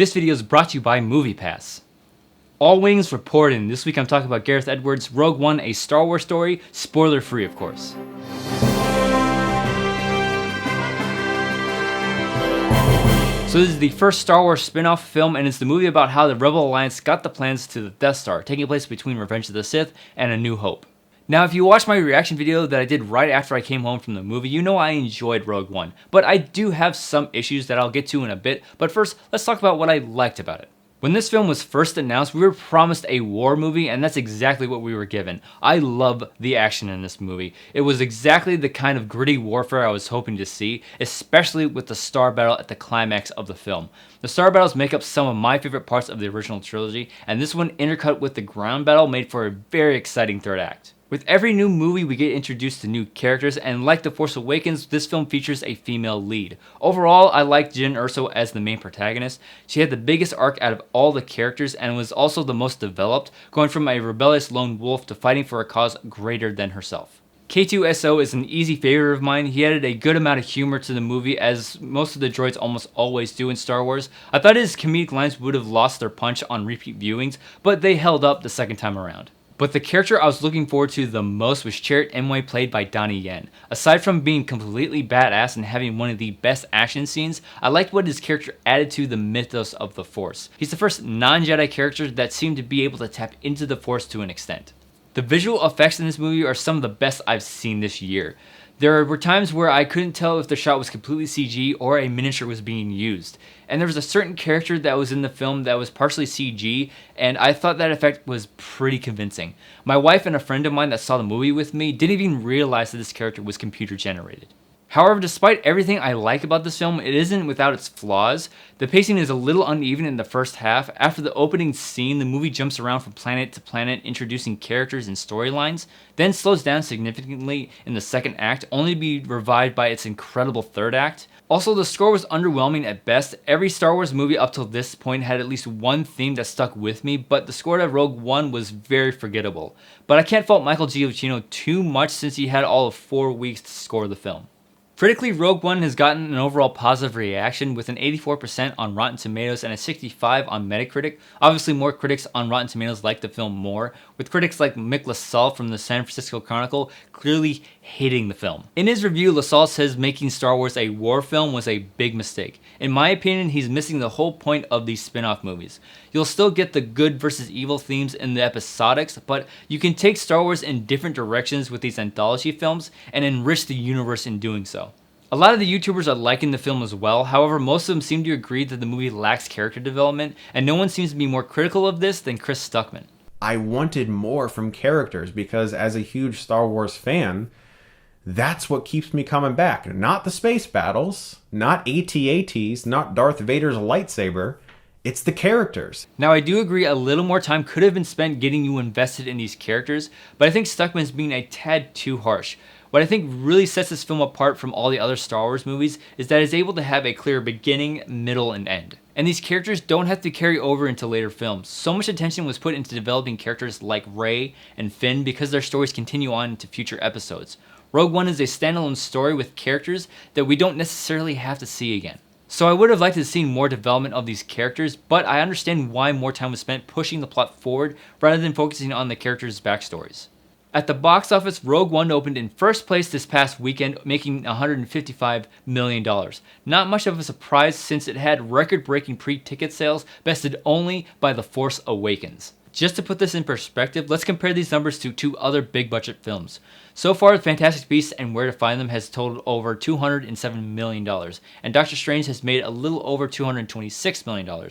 This video is brought to you by MoviePass. All Wings reporting. This week I'm talking about Gareth Edwards' Rogue One, a Star Wars story, spoiler free of course. So this is the first Star Wars spin-off film, and it's the movie about how the Rebel Alliance got the plans to the Death Star, taking place between Revenge of the Sith and A New Hope. Now, if you watched my reaction video that I did right after I came home from the movie, you know I enjoyed Rogue One, but I do have some issues that I'll get to in a bit, but first, let's talk about what I liked about it. When this film was first announced, we were promised a war movie, and that's exactly what we were given. I love the action in this movie. It was exactly the kind of gritty warfare I was hoping to see, especially with the star battle at the climax of the film. The star battles make up some of my favorite parts of the original trilogy, and this one intercut with the ground battle made for a very exciting third act. With every new movie, we get introduced to new characters, and like The Force Awakens, this film features a female lead. Overall, I liked Jyn Erso as the main protagonist. She had the biggest arc out of all the characters and was also the most developed, going from a rebellious lone wolf to fighting for a cause greater than herself. K2SO is an easy favorite of mine. He added a good amount of humor to the movie, as most of the droids almost always do in Star Wars. I thought his comedic lines would have lost their punch on repeat viewings, but they held up the second time around. But the character I was looking forward to the most was Chirrut Îmwe, played by Donnie Yen. Aside from being completely badass and having one of the best action scenes, I liked what his character added to the mythos of the Force. He's the first non-Jedi character that seemed to be able to tap into the Force to an extent. The visual effects in this movie are some of the best I've seen this year. There were times where I couldn't tell if the shot was completely CG or a miniature was being used. And there was a certain character that was in the film that was partially CG, and I thought that effect was pretty convincing. My wife and a friend of mine that saw the movie with me didn't even realize that this character was computer generated. However, despite everything I like about this film, it isn't without its flaws. The pacing is a little uneven in the first half. After the opening scene, the movie jumps around from planet to planet, introducing characters and storylines, then slows down significantly in the second act, only to be revived by its incredible third act. Also, the score was underwhelming at best. Every Star Wars movie up till this point had at least one theme that stuck with me, but the score to Rogue One was very forgettable. But I can't fault Michael Giacchino too much since he had all of 4 weeks to score the film. Critically, Rogue One has gotten an overall positive reaction with an 84% on Rotten Tomatoes and a 65% on Metacritic. Obviously, more critics on Rotten Tomatoes like the film more, with critics like Mick LaSalle from the San Francisco Chronicle clearly hating the film. In his review, LaSalle says making Star Wars a war film was a big mistake. In my opinion, he's missing the whole point of these spin-off movies. You'll still get the good versus evil themes in the episodics, but you can take Star Wars in different directions with these anthology films and enrich the universe in doing so. A lot of the YouTubers are liking the film as well, however most of them seem to agree that the movie lacks character development, and no one seems to be more critical of this than Chris Stuckman. I wanted more from characters because as a huge Star Wars fan, that's what keeps me coming back. Not the space battles, not AT-ATs, not Darth Vader's lightsaber. It's the characters. Now, I do agree a little more time could have been spent getting you invested in these characters, but I think Stuckman's being a tad too harsh. What I think really sets this film apart from all the other Star Wars movies is that it's able to have a clear beginning, middle, and end. And these characters don't have to carry over into later films. So much attention was put into developing characters like Rey and Finn because their stories continue on into future episodes. Rogue One is a standalone story with characters that we don't necessarily have to see again. So I would have liked to see more development of these characters, but I understand why more time was spent pushing the plot forward rather than focusing on the characters' backstories. At the box office, Rogue One opened in first place this past weekend, making $155 million. Not much of a surprise since it had record-breaking pre-ticket sales, bested only by The Force Awakens. Just to put this in perspective, let's compare these numbers to two other big-budget films. So far, Fantastic Beasts and Where to Find Them has totaled over $207 million, and Doctor Strange has made a little over $226 million.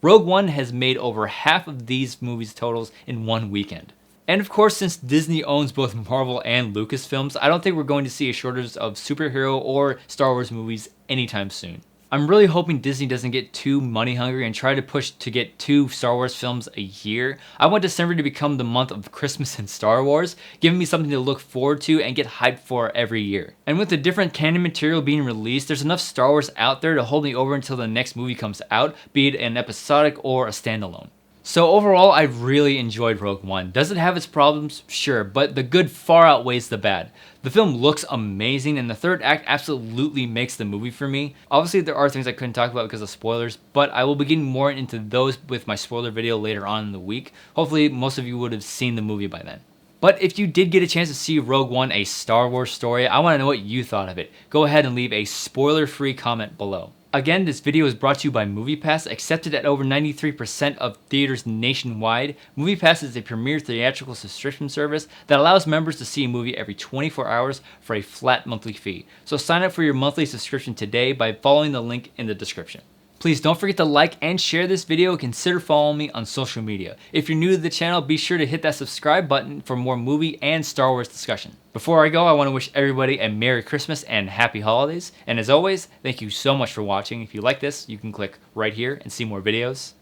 Rogue One has made over half of these movies' totals in one weekend. And of course, since Disney owns both Marvel and Lucasfilms, I don't think we're going to see a shortage of superhero or Star Wars movies anytime soon. I'm really hoping Disney doesn't get too money hungry and try to push to get 2 Star Wars films a year. I want December to become the month of Christmas and Star Wars, giving me something to look forward to and get hyped for every year. And with the different canon material being released, there's enough Star Wars out there to hold me over until the next movie comes out, be it an episodic or a standalone. So overall, I really enjoyed Rogue One. Does it have its problems? Sure, but the good far outweighs the bad. The film looks amazing, and the third act absolutely makes the movie for me. Obviously, there are things I couldn't talk about because of spoilers, but I will be getting more into those with my spoiler video later on in the week. Hopefully, most of you would have seen the movie by then. But if you did get a chance to see Rogue One, a Star Wars story, I want to know what you thought of it. Go ahead and leave a spoiler-free comment below. Again, this video is brought to you by MoviePass, accepted at over 93% of theaters nationwide. MoviePass is a premier theatrical subscription service that allows members to see a movie every 24 hours for a flat monthly fee. So sign up for your monthly subscription today by following the link in the description. Please don't forget to like and share this video. Consider following me on social media. If you're new to the channel, be sure to hit that subscribe button for more movie and Star Wars discussion. Before I go, I want to wish everybody a Merry Christmas and Happy Holidays. And as always, thank you so much for watching. If you like this, you can click right here and see more videos.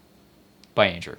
Bye, Andrew.